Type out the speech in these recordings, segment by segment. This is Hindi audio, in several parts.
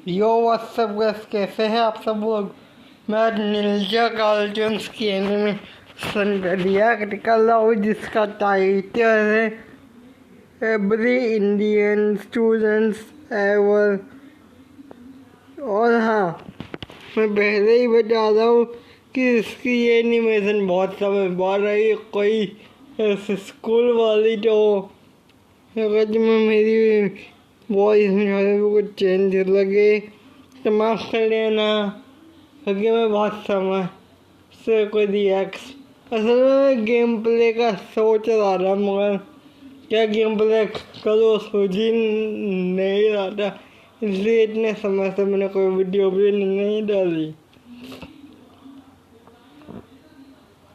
यो व्हाट्सअप गाइस, कैसे हैं आप सब लोग। मैं आज निंजा कार्टून्स की एनिमेशन दिया कर रहा हूँ जिसका टाइटल है एवरी इंडियन स्टूडेंट्स एवर। और हाँ, मैं पहले ही बता रहा हूँ कि इसकी एनिमेशन बहुत समय बाद आई। कोई स्कूल वाली तो अगर मैं मेरी वॉइस में कुछ चेंज लगे तो माफ़ कर देना, क्योंकि मैं बहुत समय से कोई रिएक्ट असल में गेम प्ले का सोच रहा था, मगर क्या गेम प्ले करो सोच ही नहीं रहा था, इसलिए इतने समय से मैंने कोई वीडियो भी नहीं डाली।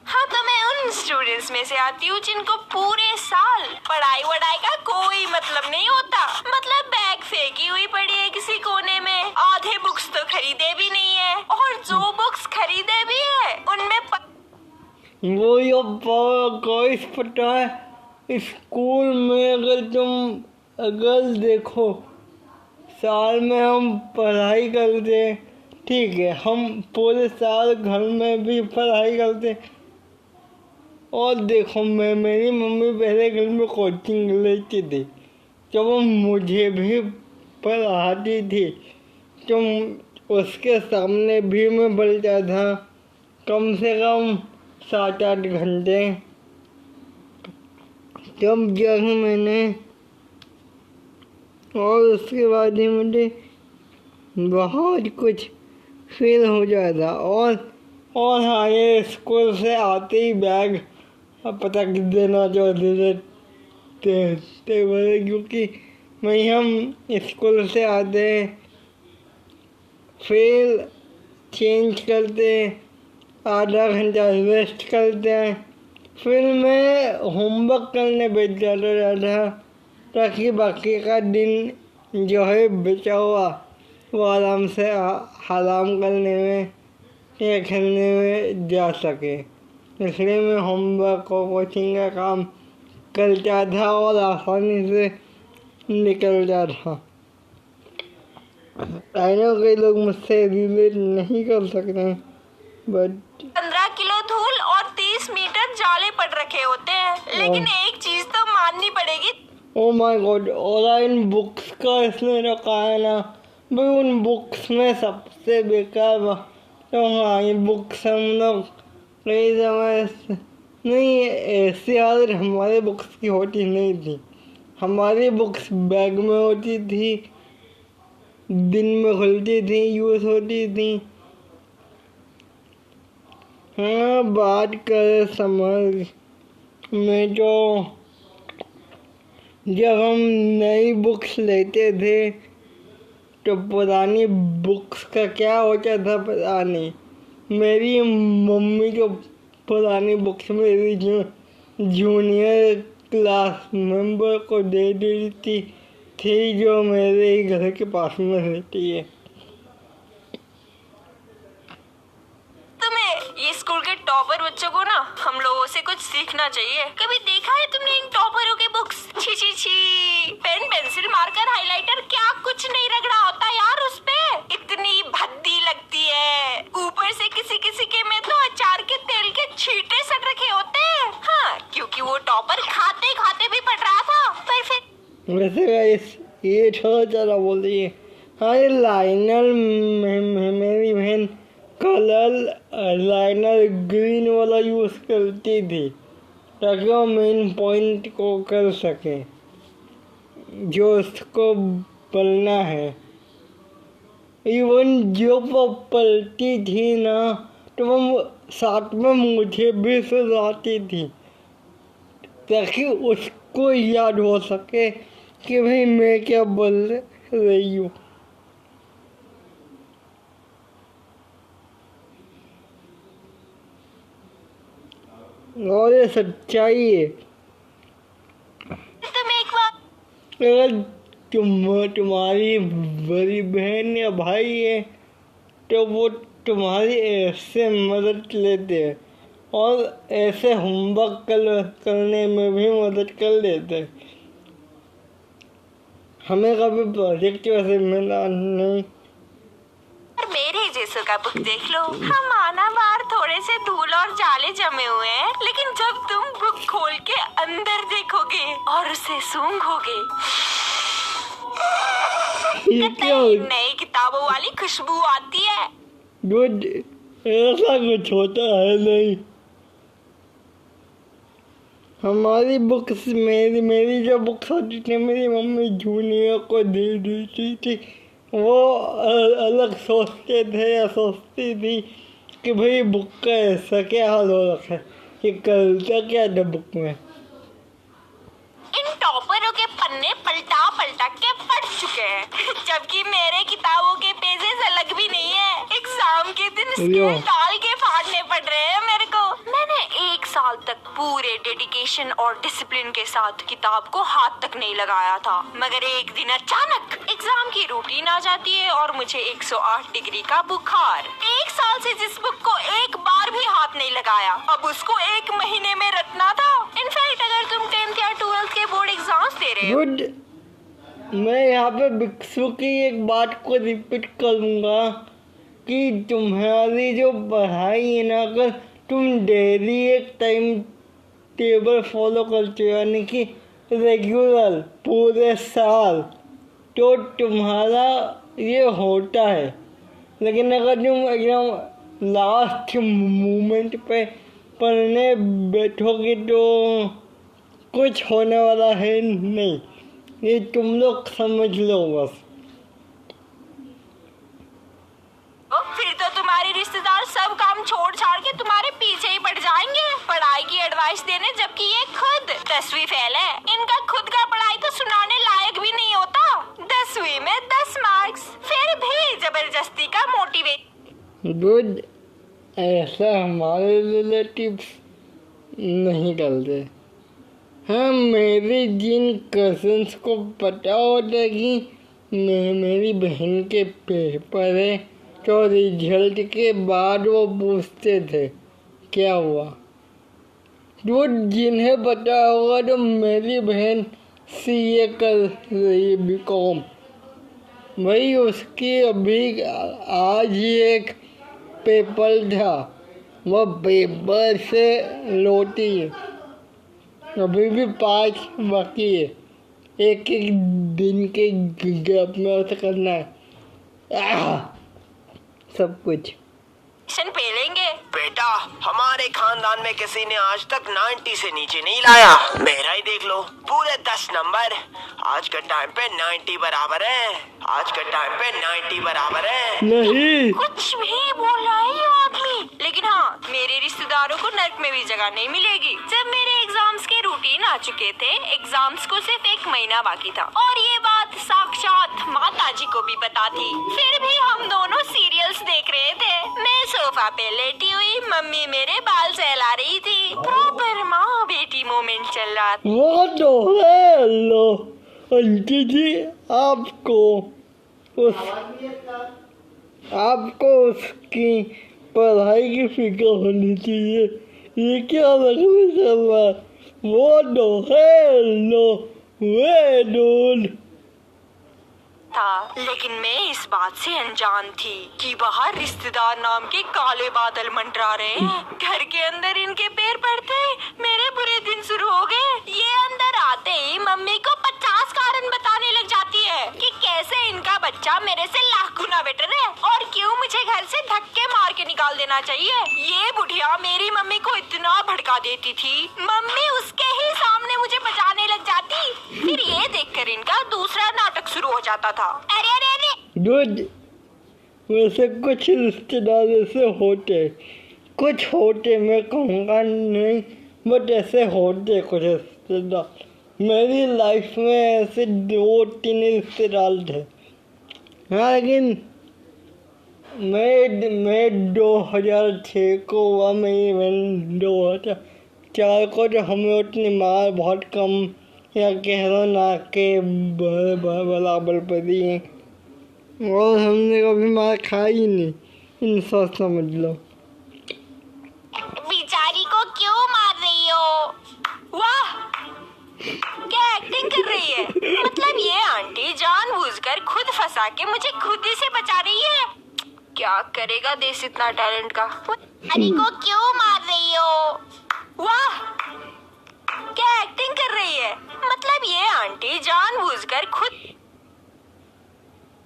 हाँ, तो मैं उन स्टूडेंट्स में से आती हूँ जिनको पूरे साल पढ़ाई वढ़ाई का कोई मतलब नहीं होता। मतलब बैग फेंकी हुई पड़ी है किसी कोने में, आधे बुक्स तो खरीदे भी नहीं है, और जो बुक्स खरीदे भी है उनमें वो यो गाइस पता है, स्कूल में अगर देखो साल में हम पढ़ाई करते, ठीक है, हम पूरे साल घर में भी पढ़ाई करते। और देखो मेरी मम्मी पहले घर में कोचिंग लेती थी, तो वो मुझे भी पढ़ाती थी, तो उसके सामने भी मैं बैठता था कम से कम 7-8 घंटे। तब जब मैंने और उसके बाद ही मुझे बहुत कुछ फील हो जाता। और हाँ, ये स्कूल से आते ही बैग पटक देना चाहते थे बोले, क्योंकि वही हम स्कूल से आते फिर चेंज करते, आधा घंटा रेस्ट करते हैं, फिर मैं होमवर्क करने बैठ जाता था, ताकि बाकी का दिन जो है बचा हुआ वो आराम से आराम करने में या खेलने में जा सके। इसलिए मैं होमवर्क और कोचिंग का काम करता था और आसानी से निकलता था। आई नो कई लोग मुझसे रिलेट नहीं कर सकते हैं, बट 15 किलो धूल और 30 मीटर जाले पड़ रखे होते हैं, लेकिन एक चीज तो माननी पड़ेगी। ओ माय गॉड, और इन बुक्स का इसने रखा है ना भाई, उन बुक्स में सबसे बेकार तो हाँ, ये बुक्स हम लोग कई समय नहीं, ऐसी हालत हमारे बुक्स की होती नहीं थी। हमारी बुक्स बैग में होती थी, दिन में खुलती थी, यूज होती थी। हाँ, बात करें समझ में, जो जब हम नई बुक्स लेते थे तो पुरानी बुक्स का क्या होता था पता नहीं। मेरी मम्मी जो पुरानी बुक्स मेरी जो जूनियर क्लास मेंबर को दे देती थी, जो मेरे ही घर के पास में रहती है। ये स्कूल के टॉपर बच्चों को ना हम लोगों से कुछ सीखना चाहिए। कभी देखा है तुमने इन टॉपरों के बुक्स? छी छी छी, पेन पेंसिल मार्कर हाइलाइटर क्या कुछ नहीं रगड़ा होता यार उस पे, इतनी भद्दी लगती है। ऊपर से किसी किसी के में तो अचार के तेल के छींटे सट रखे होते हैं। हाँ, क्योंकि वो टॉपर खाते खाते भी पढ़ रहा था। पर फिर वैसे गाइस, ये थोड़ा ज़्यादा बोल रही है। हाँ, ये लाइनर मेरी बहन कलर लाइनर ग्रीन वाला यूज़ करती थी, ताकि वो मेन पॉइंट को कर सके जो उसको पढ़ना है। इवन जो वो पढ़ती थी ना, तो वो साथ में मुझे भी सुनाती थी, ताकि उसको याद हो सके कि भाई मैं क्या बोल रही हूँ। और ये सच्चाई है। अगर तुम्हारी बड़ी बहन या भाई है तो वो तुम्हारी ऐसे मदद लेते हैं और ऐसे होमवर्क करने में भी मदद कर देते हैं। हमें कभी प्रोजेक्ट वैसे मिला नहीं, मेरे जैसों का बुक देख लो। हम आना बाहर थोड़े से धूल और जाले जमे हुए हैं, लेकिन जब तुम बुक खोल के अंदर देखोगे और उसे सूंघोगे, नई किताबों वाली खुशबू आती है। गुड, ऐसा कुछ होता है नहीं। हमारी बुक्स, मेरी जो बुक्स होती थी मेरी मम्मी जूनियर को दे देती थी। वो अलग सोचते थे या सोचती थी कि भाई बुक का ऐसा क्या हाल हो रखा है, कि करता क्या था बुक में। इन टॉपरों के पन्ने पलटा पलटा के पढ़ चुके हैं, जबकि मेरे किताबों के पेजेस अलग भी नहीं है। एग्जाम के दिन स्केल डाल के फाड़ने पड़ रहे हैं मेरे को। मैंने 1 साल तक पूरे डेडिकेशन और डिसिप्लिन के साथ किताब को हाथ तक नहीं लगाया था, मगर एक दिन अचानक एग्जाम की रूटीन आ जाती है और मुझे 108 डिग्री का बुखार। 1 साल से जिस बुक को एक बार भी हाथ नहीं लगाया, अब उसको 1 महीने में रटना था। इनफैक्ट अगर तुम 10th या 12th के बोर्ड एग्जाम्स दे रहे हो। गुड, मैं यहाँ पे भिक्षु की एक बात को रिपीट करूँगा कि तुम्हारी जो पढ़ाई है ना, अगर तुम डेली एक टाइम टेबल फॉलो करते हो, यानी कि रेगुलर पूरे साल, तो तुम्हारा ये होता है। लेकिन अगर तुम एकदम लास्ट मोमेंट पे पढ़ने बैठोगे तो कुछ होने वाला है नहीं, ये तुम लोग समझ लो बस। फिर तो तुम्हारे रिश्तेदार सब काम छोड़ छाड़ के तुम्हारे पीछे ही पड़ जाएंगे पढ़ाई की एडवाइस देने, जबकि ये खुद 10वीं फेल है। इनका खुद का पढ़ाई तो सुनाने लायक भी नहीं होता। 10वीं में 10 मार्क्स, फिर भी जबरदस्ती का मोटिवेट। गुड, ऐसा हमारे रिलेटिव्स नहीं करते। हाँ, मेरे जिन कजन्स को पता होता कि मेरी बहन के पेपर है, तो रिजल्ट के बाद वो पूछते थे क्या हुआ। तो जिन्हें पता होगा, तो मेरी बहन CA कर रही BCom, वही उसकी अभी आज ही एक पेपर था, वो पेपर से लौटी है, अभी भी 5 बाकी है, एक दिन के गैप में उसे करना है सब कुछ। पेलेंगे। बेटा, हमारे खानदान में किसी ने आज तक 90 से नीचे नहीं लाया। मेरा ही देख लो, पूरे 10 नंबर। आज के टाइम पे 90 बराबर है। आज के टाइम पे 90 बराबर है। नहीं, कुछ भी बोल रहा है ये आदमी। लेकिन हाँ, मेरे रिश्तेदारों को नर्क में भी जगह नहीं मिलेगी। जब मेरे एग्जाम्स के रूटीन आ चुके थे, एग्जाम्स को सिर्फ 1 महीना बाकी था, और ये बात साक्षात माता जी को भी पता थी। फिर भी हम दोनों सीरियल्स देख रहे थे। मैं सोफा पे लेटी हुई, मम्मी मेरे बाल सहला रही थी। प्रॉपर माँ बेटी मोमेंट चल रहा था। वो तो है लो आंटी जी, आपको उसकी पढ़ाई की फिक्र होनी चाहिए। ये क्या लगने चल रहा, वो तो है लो वे दूध था। लेकिन मैं इस बात से अनजान थी कि बाहर रिश्तेदार नाम के काले बादल मंडरा रहे हैं। घर के अंदर इनके पैर पड़ते मेरे बुरे दिन शुरू हो गए। ये अंदर आते ही मम्मी को 50 कारण बताने लग जाती है कि कैसे इनका बच्चा मेरे से लाख गुना बेटर है और क्यों मुझे घर से धक्के मार के निकाल देना चाहिए। ये बुढ़िया मेरी मम्मी को इतना भड़का देती थी, मम्मी उसके ही सामने मुझे बचाने लग जाती। फिर ये देखकर इनका दूसरा नाटक शुरू हो जाता था। अरे अरे अरे दूध, वैसे कुछ रिश्तेदार ऐसे होते, कुछ होते, मैं कहूँगा नहीं, बट ऐसे होते कुछ रिश्तेदार। मेरी लाइफ में ऐसे 2-3 रिश्तेदार थे। हाँ, लेकिन मैं 2006 को हुआ, मेरी बहन 2004 को, तो हमें उतनी मार बहुत कम या कह लो ना के बराबर पड़ी है, और हमने कभी मार खाई ही नहीं, इंसान समझ लो। बेचारी को क्यों मार रही हो? वाह, क्या एक्टिंग कर रही है। मतलब ये आंटी जानबूझकर खुद फंसा के मुझे खुद ही से बचा रही है। क्या करेगा देश इतना टैलेंट का। अरे को क्यों मार रही हो? वाह, क्या एक्टिंग कर रही है। मतलब ये आंटी जानबूझकर खुद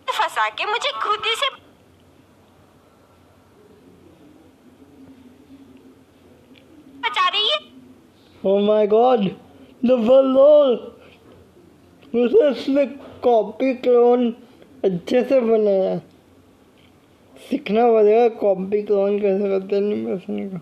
फंसा के मुझे खुद ही से बचा रही है। Oh my God, the ballon! मुझे इसमें कॉपी क्लोन अच्छे से बनाया। सीखना पड़ेगा कॉपी क्लोन कैसे करते हैं एनिमेशन का।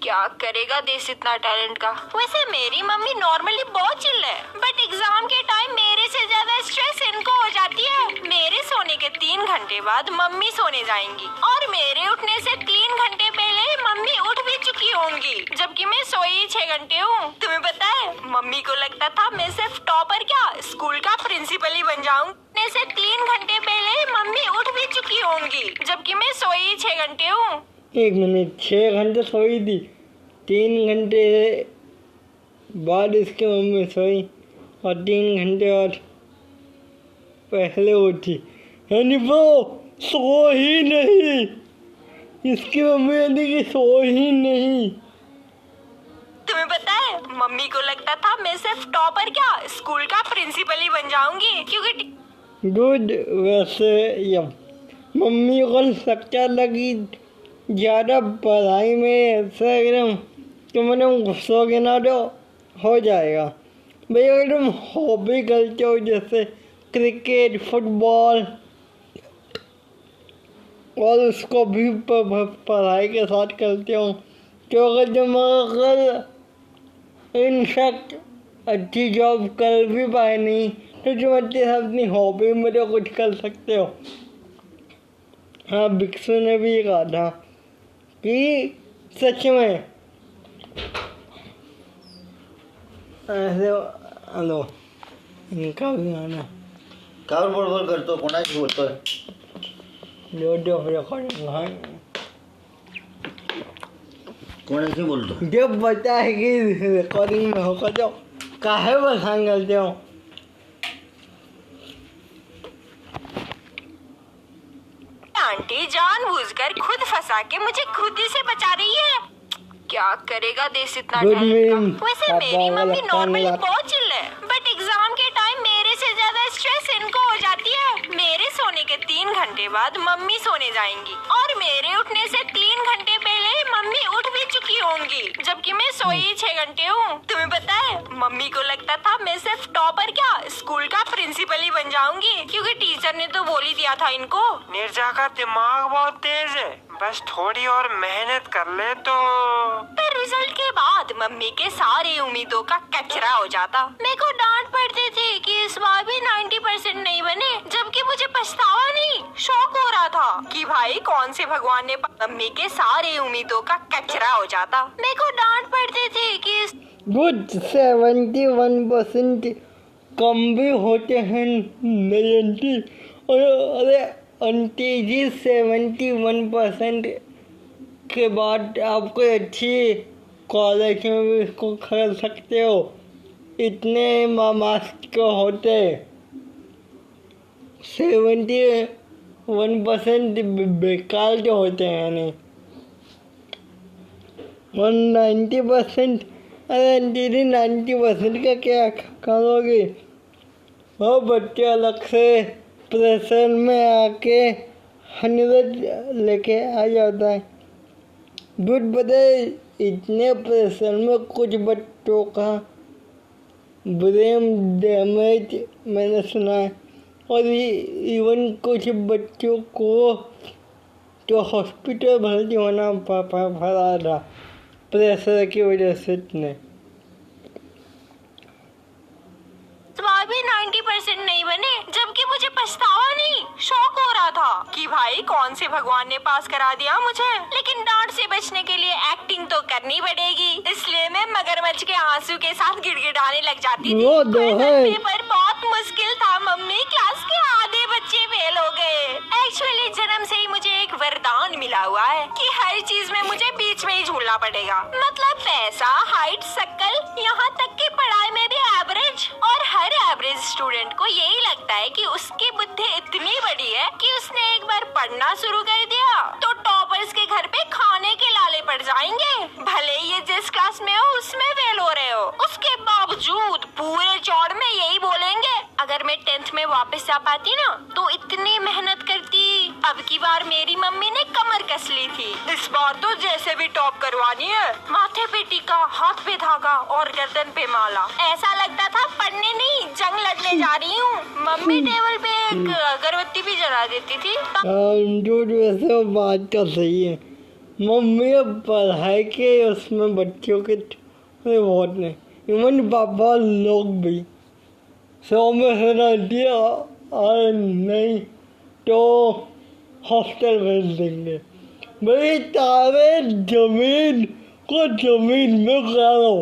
क्या करेगा देश इतना टैलेंट का। वैसे मेरी मम्मी नॉर्मली बहुत चिल है, बट एग्जाम के टाइम मेरे से ज्यादा स्ट्रेस इनको हो जाती है। मेरे सोने के 3 घंटे बाद मम्मी सोने जाएंगी और मेरे उठने से 3 घंटे पहले मम्मी उठ भी चुकी होंगी, जबकि मैं सोई 6 घंटे हूँ। तुम्हें पता है, मम्मी को लगता था मैं सिर्फ टॉपर क्या स्कूल का प्रिंसिपल ही बन जाऊंगी। से 3 घंटे पहले मम्मी उठ भी चुकी होंगी, जबकि मैं सोई 6 घंटे हूँ। 1 मिनट, 6 घंटे सोई थी, 3 घंटे बाद इसकी मम्मी सोई और 3 घंटे और पहले उठी, यानी वो सो ही नहीं। इसकी मम्मी यानी कि सो ही नहीं। तुम्हें पता है, मम्मी को लगता था मैं सिर्फ टॉपर क्या स्कूल का प्रिंसिपल ही बन जाऊंगी, क्योंकि गुड। वैसे यम मम्मी को लगता लगी ज़्यादा पढ़ाई में ऐसा एकदम तुम घुसोगे ना तो हो जाएगा भाई। अगर तुम हॉबी करते हो जैसे क्रिकेट, फुटबॉल और उसको भी पढ़ाई के साथ करते हो, तो अगर तुम इनफैक्ट अच्छी जॉब कर भी पाए नहीं तो तुम अपनी हॉबी में तो कुछ कर सकते हो। हाँ, भिक्षु ने भी कहा था कि सच में ऐसे हेलो इनका भी आना कावर बरोबर करतो, कोणाशी बोलतोय? कोणाशी बोलतो? जब बता है कि रिकॉर्डिंग में होगा तो काहे बसान करते हो। आंटी जानबूझकर खुद फंसा के मुझे खुद ही से बचा रही है। क्या करेगा देश इतना टैलेंट का। वैसे मेरी मम्मी नॉर्मली बहुत चिल है, बट एग्जाम के टाइम मेरे से ज्यादा स्ट्रेस इनको हो जाती है। मेरे सोने के 3 घंटे बाद मम्मी सोने जाएंगी और मेरे उठने से 3 घंटे पहले मम्मी उठ भी चुकी होंगी, जबकि मैं सोई 6 घंटे हूँ। तुम्हें पता है, मम्मी को लगता था मैं सिर्फ टॉपर क्या स्कूल का प्रिंसिपल ही बन जाऊंगी, क्योंकि टीचर ने तो बोल ही दिया था इनको। निर्जा का दिमाग बहुत तेज है, बस थोड़ी और मेहनत कर ले तो। पर रिजल्ट के बाद मम्मी के सारी उम्मीदों का कचरा हो जाता। मेरे को डांट पड़ती थी कि इस बार भी 90% नहीं बने, जबकि मुझे पछतावा नहीं, शौक हो रहा था कि भाई कौन से भगवान ने। मम्मी के सारी उम्मीदों का कचरा हो जाता। मेरे को डांट पड़ती थी कि गुड 71% कम भी होते हैं नयंती। और अरे आंटी जी 71% के बाद आप कोई अच्छी कॉलेज में भी इसको कर सकते हो। इतने मार्क्स को होते 71% बेकार जो होते हैं, यानी 90%। अरे दीदी 90% का क्या करोगे। वो बच्चे अलग से प्रेशर में आके 100 लेके आ जाता है। गुड बताए, इतने प्रेशर में कुछ बच्चों का ब्रेन डैमेज मैंने सुना है, और इवन कुछ बच्चों को तो हॉस्पिटल भर्ती होना पड़ा था प्रेशर की वजह से। इतने भी 90% नहीं बने, जबकि मुझे पछतावा नहीं, शौक हो रहा था कि भाई कौन से भगवान ने पास करा दिया मुझे। लेकिन डांट से बचने के लिए एक्टिंग तो करनी पड़ेगी, इसलिए मैं मगरमच्छ के आंसू के साथ गिड़गिड़ाने लग जाती थी। पेपर बहुत मुश्किल था मम्मी, क्लास के आधे बच्चे फेल हो गए। एक्चुअली जन्म से ही मुझे एक वरदान मिला हुआ है कि हर चीज में मुझे बीच में ही झूलना पड़ेगा। मतलब पैसा, हाइट, शक्ल, यहाँ तक कि पढ़ाई में भी एवरेज। और हर एवरेज स्टूडेंट को यही लगता है कि उसकी बुद्धि बुद्धि इतनी बड़ी है कि उसने एक बार पढ़ना शुरू कर दिया तो टॉपर्स के घर पे खाने के लाले पड़ जाएंगे। भले ये जिस क्लास में हो उसमें फेल हो रहे हो, उसके बावजूद पूरे चौड़ में यही बोलेंगे अगर मैं 10th में वापस आ पाती ना तो इतनी मेहनत करती। अब की बार मेरी मम्मी ने कमर कस ली थी, इस बार तो जैसे भी टॉप करवानी है। माथे पे टीका, हाथ पे धागा और गर्दन पे माला। ऐसा लगता था पढ़ने नहीं जंग लड़ने जा रही हूँ। मम्मी टेबल पे एक अगरबत्ती भी जला देती थी। वैसे बात तो सही है, मम्मी अब पढ़ाई के उसमें बच्चों के बहुत नहीं, इवन पापा लोग भी 100 में से रहती है और नहीं तो हॉस्टल भेज देंगे। भाई तारे जमीन को जमीन में गाड़ो,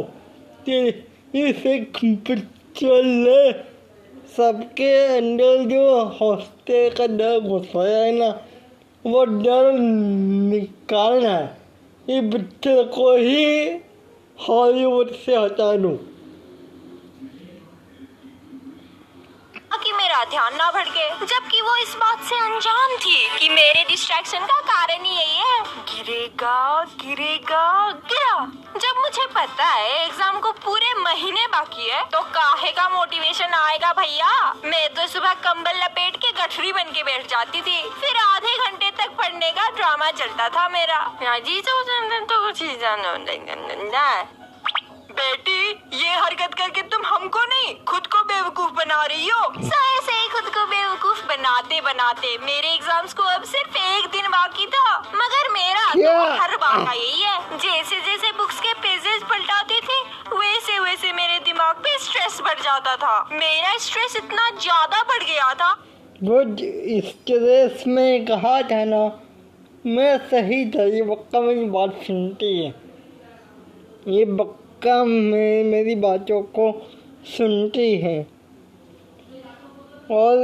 इसे पिक्चर सबके अंदर जो हॉस्टल का डर घुसाया है ना, वो डर निकालना है। ये पिक्चर को ही हॉलीवुड से हटा दूं कि मेरा ध्यान ना भटके, जबकि वो इस बात से अनजान थी कि मेरे डिस्ट्रैक्शन का कारण ही यही है। गिरेगा गिरेगा गिरा। जब मुझे पता है एग्जाम को पूरे महीने बाकी है तो काहे का मोटिवेशन आएगा भैया। मैं तो सुबह कंबल लपेट के गठरी बन के बैठ जाती थी, फिर आधे घंटे तक पढ़ने का ड्रामा चलता था मेरा। जी तो कुछ बेटी, ये हरकत करके तुम हमको नहीं खुद को बेवकूफ बना रही हो। ऐसे ही खुद को बेवकूफ बनाते बनाते मेरे एग्जाम्स को अब सिर्फ एक दिन बाकी था, मगर मेरा तो हर बार का यही है। जैसे जैसे बुक्स के पेजेस पलटाती थी वैसे वैसे मेरे दिमाग पे स्ट्रेस बढ़ जाता था। मेरा स्ट्रेस इतना ज्यादा बढ़ गया था। वो स्ट्रेस में कहा था ना, मैं सही था। ये बक्का मेरी बात सुनती है, ये बक्का में मेरी बातों को सुनती है। और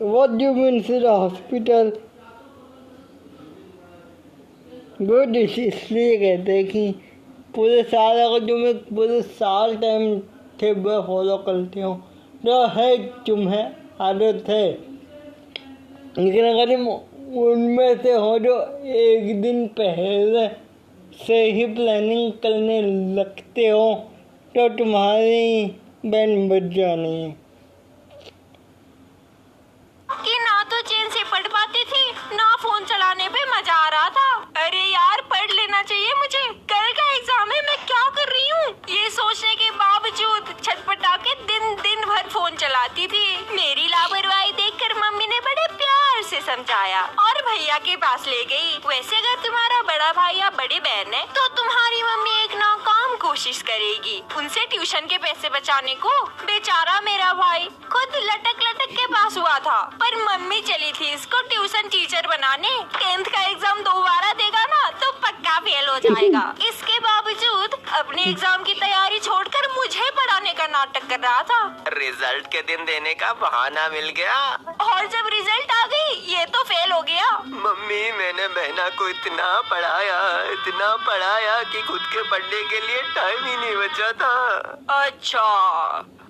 what do you mean to the hospital? Good, इसलिए कहते हैं कि पूरे साल अगर तुम्हें पूरे साल टाइम टेबल फॉलो करते हो तो है तुम्हें आदत है, लेकिन अगर तुम उनमें से हो जो एक दिन पहले से ही प्लानिंग करने लगते हो तो तुम्हारी बैंड बज जानी है। कि ना तो चैन से पढ़ पाती थी ना फोन चलाने पे मजा आ रहा था। अरे यार पढ़ लेना चाहिए मुझे, कल का एग्जाम है, मैं क्या कर रही हूँ ये सोचने के बावजूद छटपटा के दिन भर फोन चलाती थी। मेरी लापरवाही देखकर मम्मी ने बड़े प्यार से समझाया और भैया के पास ले गई। वैसे अगर तुम्हारा बड़ा भाई या बड़ी बहन है तो तुम्हारी मम्मी एक नाकाम कोशिश करेगी उनसे ट्यूशन के पैसे बचाने को। बेचारा मेरा भाई खुद लटक लटक के पास हुआ था, पर मम्मी चली थी इसको ट्यूशन टीचर बनाने। 10th का एग्जाम दोबारा देगा ना तो पक्का फेल हो जाएगा। इसके बावजूद अपने एग्जाम की तैयारी छोड़कर मुझे पढ़ाने का नाटक कर रहा था। रिजल्ट के दिन देने का बहाना मिल गया और जब रिजल्ट आ गई ये तो फेल हो गया। मम्मी, मैंने बहना को इतना पढ़ाया कि खुद के पढ़ने के लिए टाइम ही नहीं बचा था। अच्छा,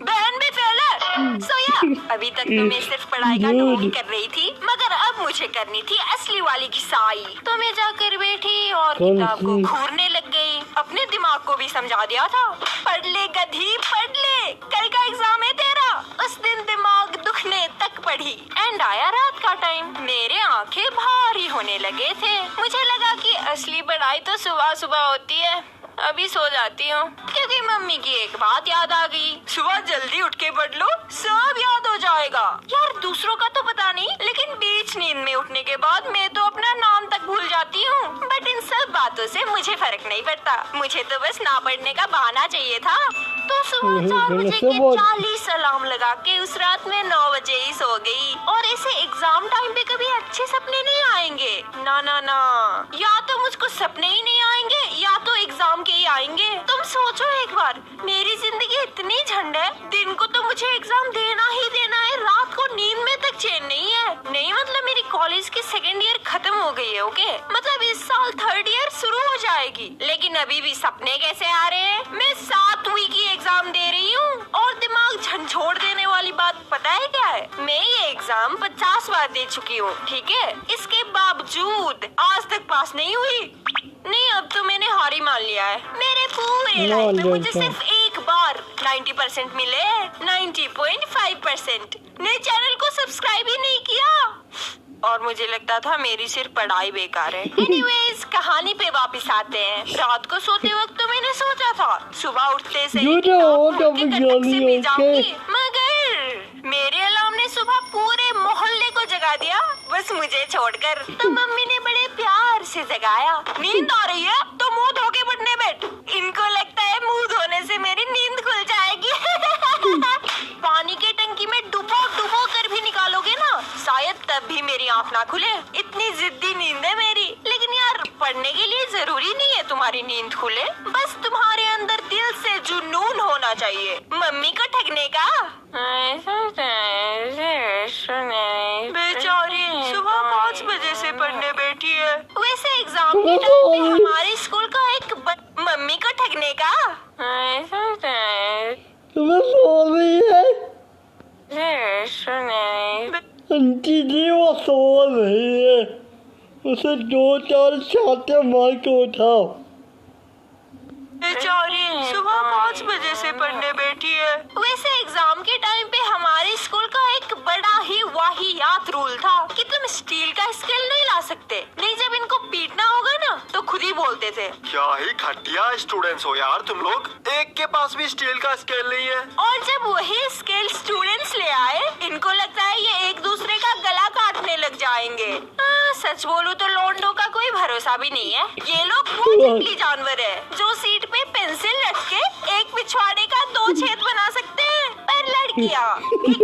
बहन भी फेल है। सोया, अभी तक तो मैं सिर्फ पढ़ाई का ढोंग कर रही थी, मगर अब मुझे करनी थी असली वाली घिसाई। तो मैं जाकर बैठी और किताब को घूरने लग गई। अपने दिमाग को भी समझा दिया था, पढ़ ले गधी पढ़ ले, कल का एग्जाम है तेरा। उस दिन दिमाग दुखने तक पढ़ी। एंड आया रात का टाइम, मेरे आंखें भारी होने लगे थे। मुझे लगा कि असली पढ़ाई तो सुबह सुबह होती है, अभी सो जाती हूँ। क्योंकि मम्मी की एक बात याद आ गई, सुबह जल्दी उठ के पढ़ लो सब याद हो जाएगा। यार दूसरों का तो पता नहीं, लेकिन बीच नींद में उठने के बाद मैं तो अपना नाम तक भूल जाती हूँ। बट इन सब बातों से मुझे फर्क नहीं पड़ता, मुझे तो बस ना पढ़ने का बहाना चाहिए था। तो सुबह 4 बजे के 40 अलार्म लगा के उस रात में 9 बजे ही सो गई। और ऐसे एग्जाम टाइम पे कभी अच्छे सपने नहीं आएंगे, ना ना ना। या तो मुझको सपने ही नहीं आएंगे या तो एग्जाम के ही आएंगे। तुम सोचो एक बार, मेरी जिंदगी इतनी झंड है, दिन को तो मुझे एग्जाम देना ही देना है, रात को नींद में तक चैन नहीं है। नहीं मतलब मेरी कॉलेज की 2nd ईयर खत्म हो गई है, ओके? मतलब इस साल 3rd ईयर शुरू हो जाएगी, लेकिन अभी भी सपने कैसे आ रहे हैं? मैं 7वीं की एग्जाम दे रही हूँ और दिमाग झंझोड़ देने वाली वाली बात पता है क्या है? मैं ये एग्जाम 50 बार दे चुकी हूँ, ठीक है? इसके बावजूद आज तक पास नहीं हुई। नहीं, अब तो मैंने हार ही मान लिया है। मेरे पूरे लाइफ में मुझे सिर्फ एक बार 90% मिले, 90.5%। ने चैनल को सब्सक्राइब ही नहीं किया और मुझे लगता था मेरी सिर्फ पढ़ाई बेकार है। एनीवेज, कहानी पे वापस आते हैं। रात को सोते वक्त तो मैंने सोचा था सुबह उठते से मगर मेरे अलार्म ने सुबह पूरे मोहल्ले को जगा दिया, बस मुझे छोड़कर। तो मम्मी ने बड़े प्यार से जगाया। नींद आ रही है तो मुंह धो के पढ़ने बैठ। इनको लगता है मुंह धोने से मेरी नींद खुल जाएगी। पानी के टंकी में डुबो डुबो कर भी निकालोगे ना, शायद तब भी मेरी आँख ना खुले। इतनी जिद्दी नींद है मेरी। लेकिन यार, पढ़ने के लिए जरूरी नहीं है तुम्हारी नींद खुले, बस तुम्हारे अंदर दिल से जुनून होना चाहिए मम्मी को ठगने का। बेचारी सुबह 5 बजे से पढ़ने बैठी है। वैसे एग्जाम के टाइम पे हमारे स्कूल का एक मम्मी को ठगने का। तुम्हें सो रही है आंटी जी, वो सो रही है। उसे 2-4 छाते मार के उठाओ। बेचारी सुबह 5 बजे से पढ़ने बैठी है। वैसे एग्जाम के टाइम पे हमारे स्कूल का एक बड़ा ही वाहियात रूल था कि तुम स्टील का स्केल नहीं ला सकते, नहीं जब इनको पीटना होगा ना तो खुद ही बोलते थे। क्या ही घटिया स्टूडेंट्स हो यार तुम लोग। एक के पास भी स्टील का स्केल नहीं है। और जब वही स्केल स्टूडेंट्स ले आए, इनको लगता है ये एक दूसरे का गला काटने लग जाएंगे। सच बोलूं तो लोंडो का कोई भरोसा भी नहीं है। ये लोग वो जंगली जानवर है जो सीट पे पेंसिल रख के एक पिछवाड़े का 2 छेद बना सकते हैं। पर लड़कियां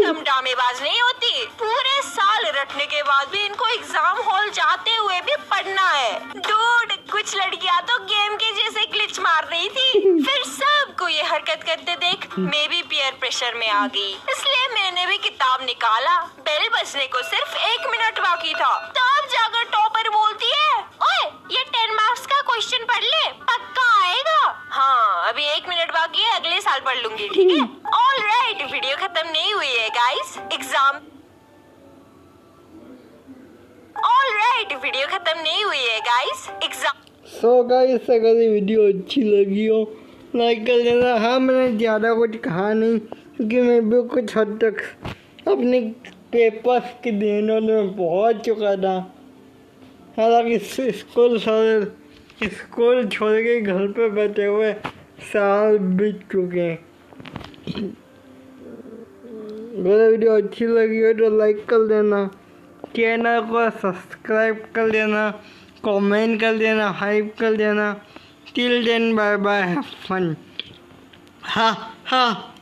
कम ड्रामेबाज नहीं होती। पूरे साल रटने के बाद भी इनको एग्जाम हॉल जाते हुए भी पढ़ना है। डूड, कुछ लड़कियां तो गेम के जैसे ग्लिच मार रही थी। फिर सबको ये हरकत करते देख मैं भी पीयर प्रेशर में आ गई, इसलिए मैंने भी किताब निकाला। बेल बजने को सिर्फ 1 मिनट बाकी था, तब जाकर टॉपर बोलती है, ओए ये 10 मार्क्स का क्वेश्चन पढ़ ले, पक्का आएगा। हाँ, अभी 1 मिनट बाकी है, अगले साल पढ़ लूंगी, ठीक है? ऑलराइट, वीडियो खत्म नहीं हुई है गाइस। वीडियो खत्म नहीं हुई है गाइस। सो गाइस, अगर ये वीडियो अच्छी लगी हो लाइक कर देना। हाँ, मैंने ज़्यादा कुछ कहा नहीं क्योंकि मैं भी कुछ हद तक अपने पेपर्स के दिनों में पहुँच चुका था। हालांकि स्कूल छोड़ के घर पे बैठे हुए साल बीत चुके हैं। अगर वीडियो अच्छी लगी हो तो लाइक कर देना, चैनल को सब्सक्राइब कर देना, कमेंट कर देना, हाइप कर देना। Till then, bye bye, have fun. हाँ हाँ।